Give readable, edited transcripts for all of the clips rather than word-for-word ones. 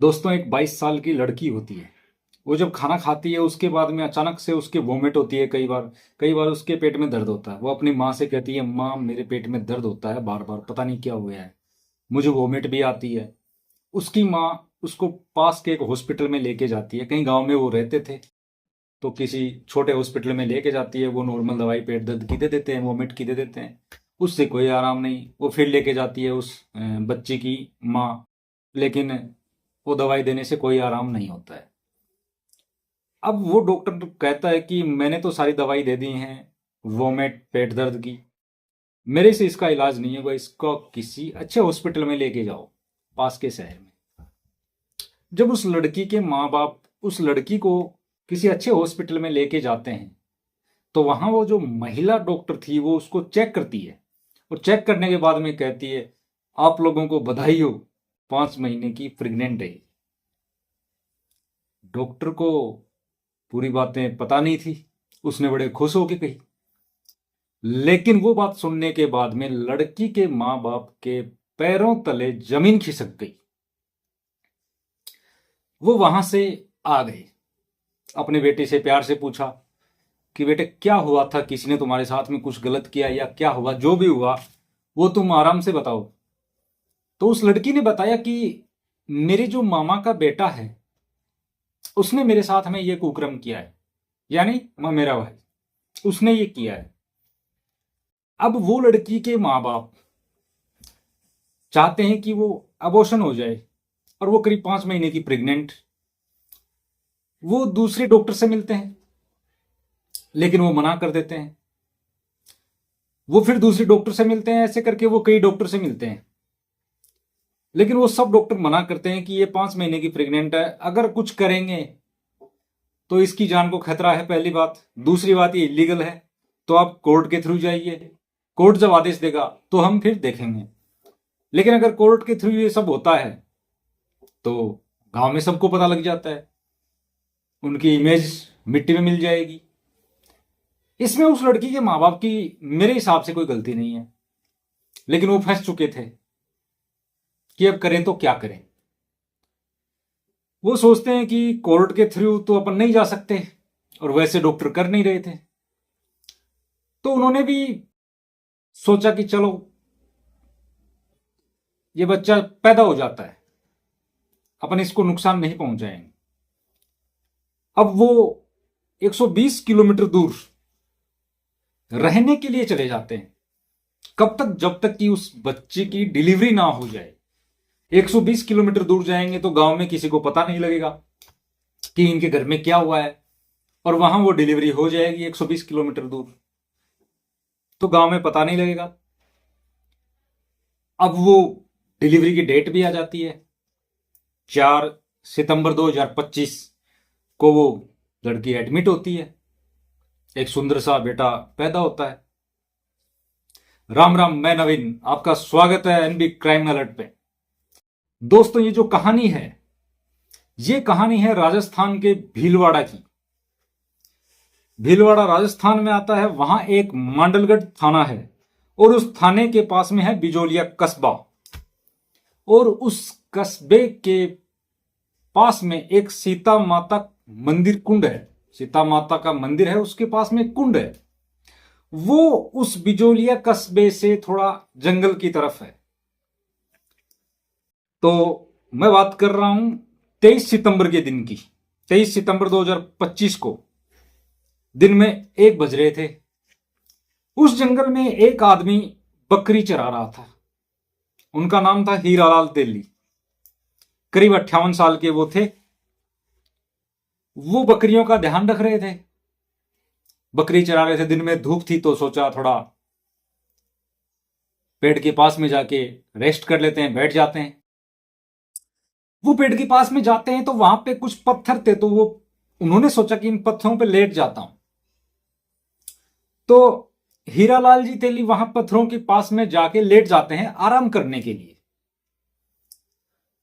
दोस्तों, एक 22 साल की लड़की होती है। वो जब खाना खाती है उसके बाद में अचानक से उसके वोमिट होती है। कई बार उसके पेट में दर्द होता है। वो अपनी माँ से कहती है, माँ मेरे पेट में दर्द होता है बार बार, पता नहीं क्या हुआ है, मुझे वोमिट भी आती है। उसकी माँ उसको पास के एक हॉस्पिटल में लेके जाती है। कहीं गांव में वो रहते थे तो किसी छोटे हॉस्पिटल में लेके जाती है। वो नॉर्मल दवाई पेट दर्द की दे देते हैं, वोमिट की दे देते हैं। उससे कोई आराम नहीं। वो फिर लेके जाती है उस बच्ची की माँ, लेकिन वो दवाई देने से कोई आराम नहीं होता है। अब वो डॉक्टर कहता है कि मैंने तो सारी दवाई दे दी हैं वोमिट पेट दर्द की, मेरे से इसका इलाज नहीं होगा, इसको किसी अच्छे हॉस्पिटल में लेके जाओ पास के शहर में। जब उस लड़की के माँ बाप उस लड़की को किसी अच्छे हॉस्पिटल में लेके जाते हैं तो वहां वो जो महिला डॉक्टर थी वो उसको चेक करती है। और चेक करने के बाद में कहती है, आप लोगों को बधाई हो, 5 महीने की प्रेग्नेंट है। डॉक्टर को पूरी बातें पता नहीं थी। उसने बड़े खुश होकर कही। लेकिन वो बात सुनने के बाद में लड़की के माँ बाप के पैरों तले जमीन खिसक गई। वो वहां से आ गए। अपने बेटे से प्यार से पूछा कि बेटे क्या हुआ था, किसी ने तुम्हारे साथ में कुछ गलत किया या क्या हुआ, जो भी हुआ वो तुम आराम से बताओ। तो उस लड़की ने बताया कि मेरे जो मामा का बेटा है उसने मेरे साथ में ये कुकर्म किया है, यानी मेरा भाई उसने ये किया है। अब वो लड़की के माँ बाप चाहते हैं कि वो अबॉर्शन हो जाए और वो करीब 5 महीने की प्रेग्नेंट। वो दूसरे डॉक्टर से मिलते हैं लेकिन वो मना कर देते हैं। वो फिर दूसरे डॉक्टर से मिलते हैं, ऐसे करके वो कई डॉक्टर से मिलते हैं लेकिन वो सब डॉक्टर मना करते हैं कि ये 5 महीने की प्रेग्नेंट है, अगर कुछ करेंगे तो इसकी जान को खतरा है, पहली बात। दूसरी बात ये इलीगल है, तो आप कोर्ट के थ्रू जाइए, कोर्ट जब आदेश देगा तो हम फिर देखेंगे। लेकिन अगर कोर्ट के थ्रू ये सब होता है तो गांव में सबको पता लग जाता है, उनकी इमेज मिट्टी में मिल जाएगी। इसमें उस लड़की के माँ बाप की मेरे हिसाब से कोई गलती नहीं है, लेकिन वो फंस चुके थे कि अब करें तो क्या करें। वो सोचते हैं कि कोर्ट के थ्रू तो अपन नहीं जा सकते और वैसे डॉक्टर कर नहीं रहे थे, तो उन्होंने भी सोचा कि चलो ये बच्चा पैदा हो जाता है, अपन इसको नुकसान नहीं पहुंचाएंगे। अब वो 120 किलोमीटर दूर रहने के लिए चले जाते हैं। कब तक? जब तक कि उस बच्चे की डिलीवरी ना हो जाए। 120 किलोमीटर दूर जाएंगे तो गांव में किसी को पता नहीं लगेगा कि इनके घर में क्या हुआ है, और वहां वो डिलीवरी हो जाएगी 120 किलोमीटर दूर, तो गांव में पता नहीं लगेगा। अब वो डिलीवरी की डेट भी आ जाती है, 4 सितंबर 2025 को वो लड़की एडमिट होती है। एक सुंदर सा बेटा पैदा होता है। राम राम, मैं नवीन, आपका स्वागत है एनबी क्राइम अलर्ट पे। दोस्तों, ये जो कहानी है ये कहानी है राजस्थान के भीलवाड़ा की। भीलवाड़ा राजस्थान में आता है। वहां एक मांडलगढ़ थाना है और उस थाने के पास में है बिजोलिया कस्बा, और उस कस्बे के पास में एक सीता माता मंदिर कुंड है। सीता माता का मंदिर है, उसके पास में कुंड है। वो उस बिजोलिया कस्बे से थोड़ा जंगल की तरफ है। तो मैं बात कर रहा हूं 23 सितंबर के दिन की। 23 सितंबर 2025 को दिन में 1 बज रहे थे। उस जंगल में एक आदमी बकरी चरा रहा था। उनका नाम था हीरालाल तेली। करीब 58 साल के वो थे। वो बकरियों का ध्यान रख रहे थे, बकरी चरा रहे थे। दिन में धूप थी तो सोचा थोड़ा पेड़ के पास में जाके रेस्ट कर लेते हैं, बैठ जाते हैं। वो पेड़ के पास में जाते हैं तो वहां पे कुछ पत्थर थे, तो वो उन्होंने सोचा कि इन पत्थरों पे लेट जाता हूं। तो हीरालाल जी तेली वहां पत्थरों के पास में जाके लेट जाते हैं आराम करने के लिए।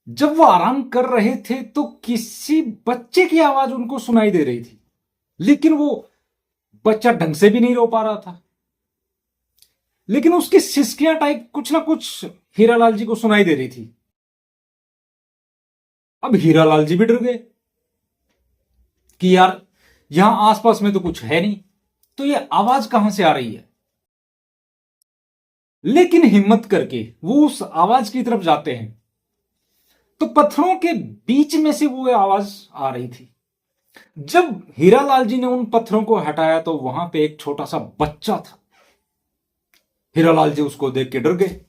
जब वो आराम कर रहे थे तो किसी बच्चे की आवाज उनको सुनाई दे रही थी, लेकिन वो बच्चा ढंग से भी नहीं रो पा रहा था। लेकिन उसकी सिसकियां टाइप कुछ ना कुछ हीरालाल जी को सुनाई दे रही थी। अब हीरालाल जी भी डर गए कि यार यहां आसपास में तो कुछ है नहीं, तो ये आवाज कहां से आ रही है। लेकिन हिम्मत करके वो उस आवाज की तरफ जाते हैं तो पत्थरों के बीच में से वो आवाज आ रही थी। जब हीरालाल जी ने उन पत्थरों को हटाया तो वहां पे एक छोटा सा बच्चा था। हीरालाल जी उसको देख के डर गए।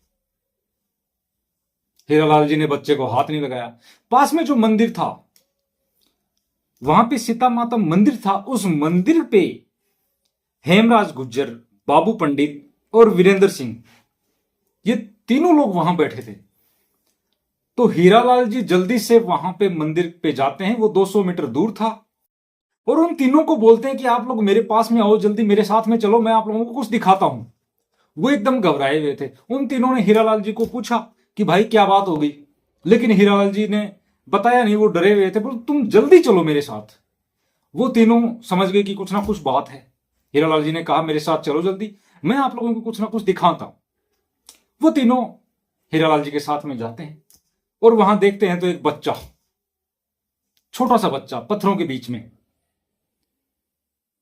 हीरालाल जी ने बच्चे को हाथ नहीं लगाया। पास में जो मंदिर था, वहां पे सीता माता मंदिर था, उस मंदिर पे हेमराज गुज्जर, बाबू पंडित और वीरेंद्र सिंह, ये तीनों लोग वहां बैठे थे। तो हीरालाल जी जल्दी से वहां पे मंदिर पे जाते हैं, वो 200 मीटर दूर था, और उन तीनों को बोलते हैं कि आप लोग मेरे पास में आओ, जल्दी मेरे साथ में चलो, मैं आप लोगों को कुछ दिखाता हूं। वो एकदम घबराए हुए थे। उन तीनों ने हीरालाल जी को पूछा कि भाई क्या बात हो गई, लेकिन हीरालाल जी ने बताया नहीं, वो डरे हुए थे। बोले तुम जल्दी चलो मेरे साथ। वो तीनों समझ गए कि कुछ ना कुछ बात है। हीरालाल जी ने कहा मेरे साथ चलो जल्दी, मैं आप लोगों को कुछ ना कुछ दिखाता हूं। वो तीनों हीरालाल जी के साथ में जाते हैं और वहां देखते हैं तो एक बच्चा, छोटा सा बच्चा पत्थरों के बीच में,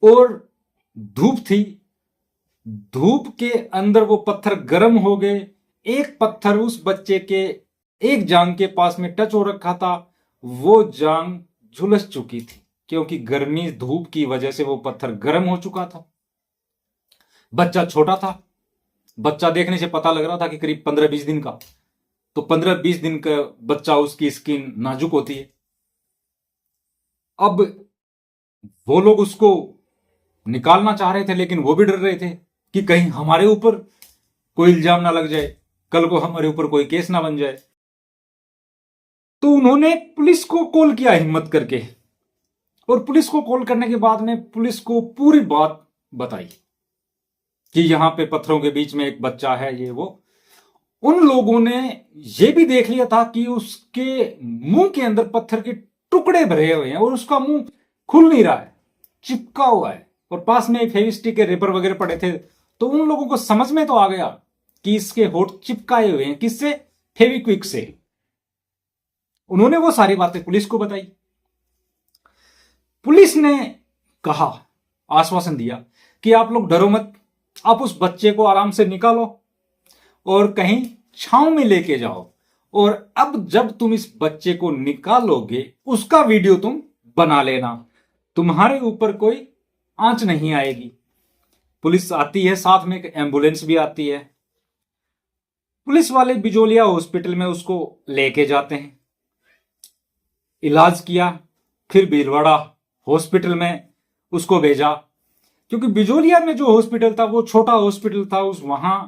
और धूप थी। धूप के अंदर वो पत्थर गर्म हो गए। एक पत्थर उस बच्चे के एक जांग के पास में टच हो रखा था, वो जांग झुलस चुकी थी क्योंकि गर्मी धूप की वजह से वो पत्थर गर्म हो चुका था। बच्चा छोटा था, बच्चा देखने से पता लग रहा था कि करीब 15-20 दिन का। तो 15-20 दिन का बच्चा, उसकी स्किन नाजुक होती है। अब वो लोग उसको निकालना चाह रहे थे, लेकिन वो भी डर रहे थे कि कहीं हमारे ऊपर कोई इल्जाम ना लग जाए, कल को हमारे ऊपर कोई केस ना बन जाए। तो उन्होंने पुलिस को कॉल किया हिम्मत करके, और पुलिस को कॉल करने के बाद में पुलिस को पूरी बात बताई कि यहां पे पत्थरों के बीच में एक बच्चा है, ये वो। उन लोगों ने यह भी देख लिया था कि उसके मुंह के अंदर पत्थर के टुकड़े भरे हुए हैं और उसका मुंह खुल नहीं रहा है, चिपका हुआ है, और पास में फेविस्टिक के रेपर वगैरह पड़े थे। तो उन लोगों को समझ में तो आ गया कि इसके होठ चिपकाए हुए हैं, किससे? फेविक्विक से। उन्होंने वो सारी बातें पुलिस को बताई। पुलिस ने कहा, आश्वासन दिया कि आप लोग डरो मत, आप उस बच्चे को आराम से निकालो और कहीं छांव में लेके जाओ, और अब जब तुम इस बच्चे को निकालोगे उसका वीडियो तुम बना लेना, तुम्हारे ऊपर कोई आंच नहीं आएगी। पुलिस आती है, साथ में एक एम्बुलेंस भी आती है। पुलिस वाले बिजोलिया हॉस्पिटल में उसको लेके जाते हैं, इलाज किया, फिर भीलवाड़ा हॉस्पिटल में उसको भेजा, क्योंकि बिजोलिया में जो हॉस्पिटल था वो छोटा हॉस्पिटल था, उस वहां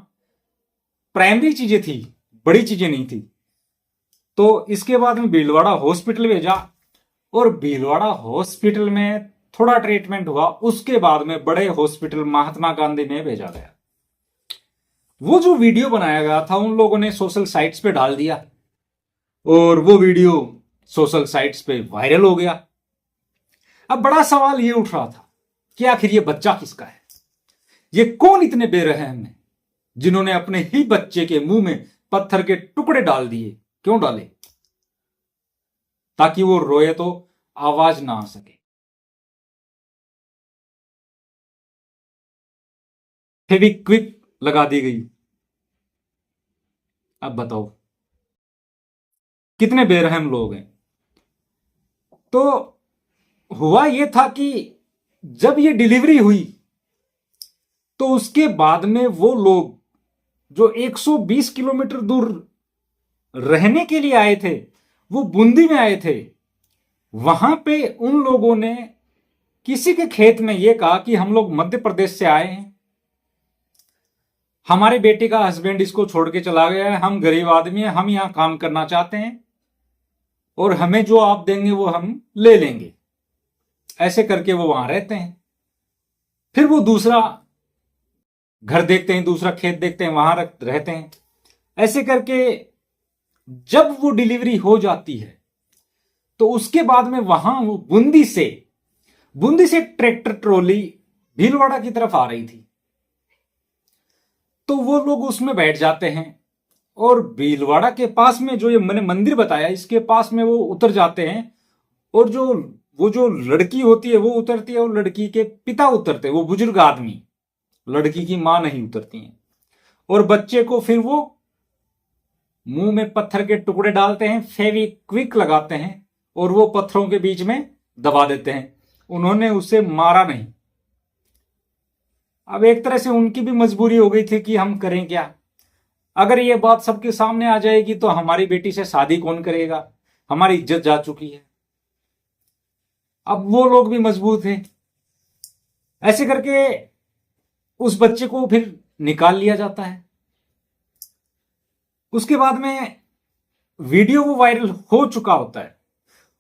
प्राइमरी चीजें थी, बड़ी चीजें नहीं थी। तो इसके बाद में भीलवाड़ा हॉस्पिटल भेजा, और भीलवाड़ा हॉस्पिटल में थोड़ा ट्रीटमेंट हुआ, उसके बाद में बड़े हॉस्पिटल महात्मा गांधी में भेजा गया। वो जो वीडियो बनाया गया था उन लोगों ने सोशल साइट्स पे डाल दिया, और वो वीडियो सोशल साइट्स पे वायरल हो गया। अब बड़ा सवाल ये उठ रहा था कि आखिर ये बच्चा किसका है? ये कौन इतने बेरहम हैं जिन्होंने अपने ही बच्चे के मुंह में पत्थर के टुकड़े डाल दिए? क्यों डाले? ताकि वो रोए तो आवाज ना आ सके। फेविक्विक लगा दी गई। अब बताओ कितने बेरहम लोग हैं। तो हुआ यह था कि जब ये डिलीवरी हुई तो उसके बाद में वो लोग जो 120 किलोमीटर दूर रहने के लिए आए थे, वो बूंदी में आए थे, वहां पे उन लोगों ने किसी के खेत में यह कहा कि हम लोग मध्य प्रदेश से आए हैं, हमारे बेटे का हस्बैंड इसको छोड़ के चला गया है, हम गरीब आदमी हैं, हम यहां काम करना चाहते हैं, और हमें जो आप देंगे वो हम ले लेंगे। ऐसे करके वो वहां रहते हैं। फिर वो दूसरा घर देखते हैं, दूसरा खेत देखते हैं, वहां रहते हैं। ऐसे करके जब वो डिलीवरी हो जाती है तो उसके बाद में वहां वो बूंदी से ट्रैक्टर ट्रॉली भीलवाड़ा की तरफ आ रही थी। तो वो लोग उसमें बैठ जाते हैं, और भीलवाड़ा के पास में जो ये मैंने मंदिर बताया, इसके पास में वो उतर जाते हैं। और वो जो लड़की होती है वो उतरती है, और लड़की के पिता उतरते हैं, वो बुजुर्ग आदमी, लड़की की मां नहीं उतरती है। और बच्चे को फिर वो मुंह में पत्थर के टुकड़े डालते हैं, फेविक्विक लगाते हैं, और वो पत्थरों के बीच में दबा देते हैं। उन्होंने उसे मारा नहीं। अब एक तरह से उनकी भी मजबूरी हो गई थी कि हम करें क्या। अगर ये बात सबके सामने आ जाएगी तो हमारी बेटी से शादी कौन करेगा, हमारी इज्जत जा चुकी है। अब वो लोग भी मजबूर थे। ऐसे करके उस बच्चे को फिर निकाल लिया जाता है। उसके बाद में वीडियो वो वायरल हो चुका होता है।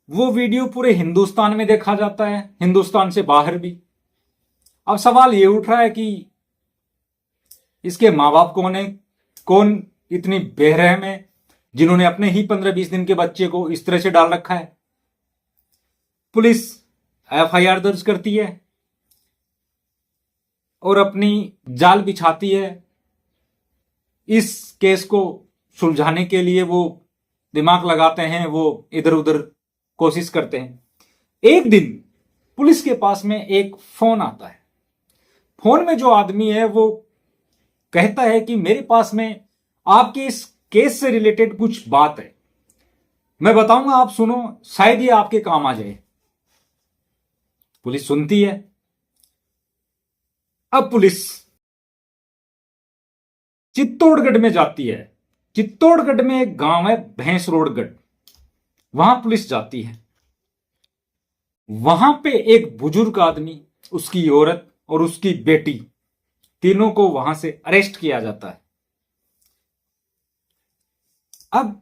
वो वीडियो पूरे हिंदुस्तान में देखा जाता है, हिंदुस्तान से बाहर भी। अब सवाल ये उठ रहा है कि इसके मां बाप कौन है, कौन इतनी बेरहम है जिन्होंने अपने ही 15-20 दिन के बच्चे को इस तरह से डाल रखा है। पुलिस एफआईआर दर्ज करती है और अपनी जाल बिछाती है। इस केस को सुलझाने के लिए वो दिमाग लगाते हैं, वो इधर उधर कोशिश करते हैं। एक दिन पुलिस के पास में एक फोन आता है। फोन में जो आदमी है वो कहता है कि मेरे पास में आपके इस केस से रिलेटेड कुछ बात है, मैं बताऊंगा, आप सुनो, शायद ये आपके काम आ जाए। पुलिस सुनती है। अब पुलिस चित्तौड़गढ़ में जाती है। चित्तौड़गढ़ में एक गांव है भैंसरोडगढ़, वहां पुलिस जाती है। वहां पे एक बुजुर्ग आदमी, उसकी औरत और उसकी बेटी, तीनों को वहां से अरेस्ट किया जाता है। अब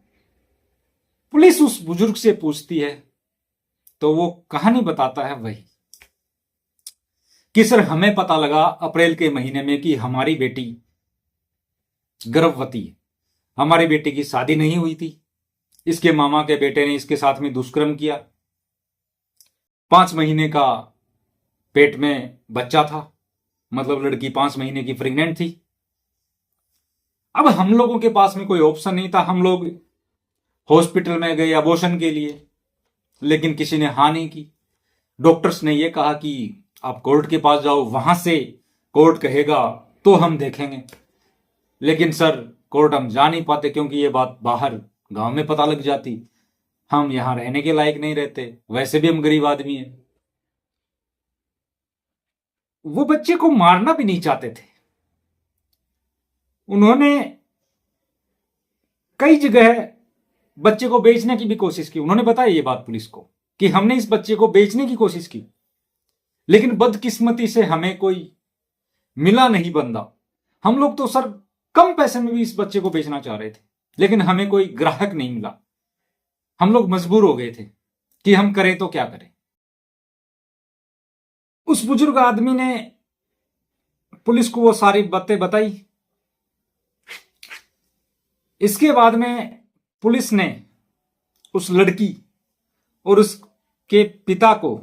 पुलिस उस बुजुर्ग से पूछती है तो वो कहानी बताता है वही कि सर हमें पता लगा अप्रैल के महीने में कि हमारी बेटी गर्भवती है। हमारी बेटी की शादी नहीं हुई थी, इसके मामा के बेटे ने इसके साथ में दुष्कर्म किया। 5 महीने का पेट में बच्चा था, मतलब लड़की 5 महीने की प्रेग्नेंट थी। अब हम लोगों के पास में कोई ऑप्शन नहीं था। हम लोग हॉस्पिटल में गए अबॉर्शन के लिए, लेकिन किसी ने हाँ नहीं की। डॉक्टर्स ने यह कहा कि आप कोर्ट के पास जाओ, वहां से कोर्ट कहेगा तो हम देखेंगे। लेकिन सर कोर्ट हम जा नहीं पाते क्योंकि ये बात बाहर गांव में पता लग जाती, हम यहां रहने के लायक नहीं रहते, वैसे भी हम गरीब आदमी हैं। वो बच्चे को मारना भी नहीं चाहते थे। उन्होंने कई जगह बच्चे को बेचने की भी कोशिश की। उन्होंने बताया ये बात पुलिस को कि हमने इस बच्चे को बेचने की कोशिश की, लेकिन बदकिस्मती से हमें कोई मिला नहीं बंदा। हम लोग तो सर कम पैसे में भी इस बच्चे को बेचना चाह रहे थे, लेकिन हमें कोई ग्राहक नहीं मिला। हम लोग मजबूर हो गए थे कि हम करें तो क्या करें। उस बुजुर्ग आदमी ने पुलिस को वो सारी बातें बताई। इसके बाद में पुलिस ने उस लड़की और उसके पिता को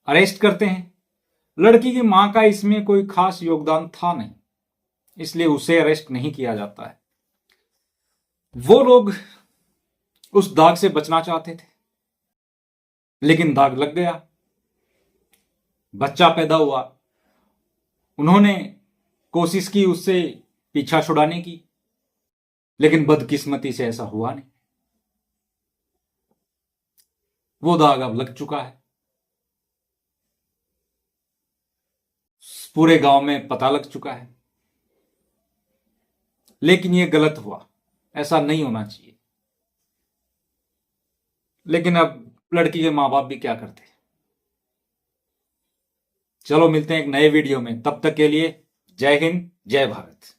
अरेस्ट करते हैं। लड़की की मां का इसमें कोई खास योगदान था नहीं, इसलिए उसे अरेस्ट नहीं किया जाता है। वो लोग उस दाग से बचना चाहते थे, लेकिन दाग लग गया, बच्चा पैदा हुआ। उन्होंने कोशिश की उससे पीछा छुड़ाने की, लेकिन बदकिस्मती से ऐसा हुआ नहीं। वो दाग अब लग चुका है, पूरे गांव में पता लग चुका है। लेकिन ये गलत हुआ, ऐसा नहीं होना चाहिए। लेकिन अब लड़की के मां बाप भी क्या करते। चलो मिलते हैं एक नए वीडियो में, तब तक के लिए जय हिंद, जय भारत।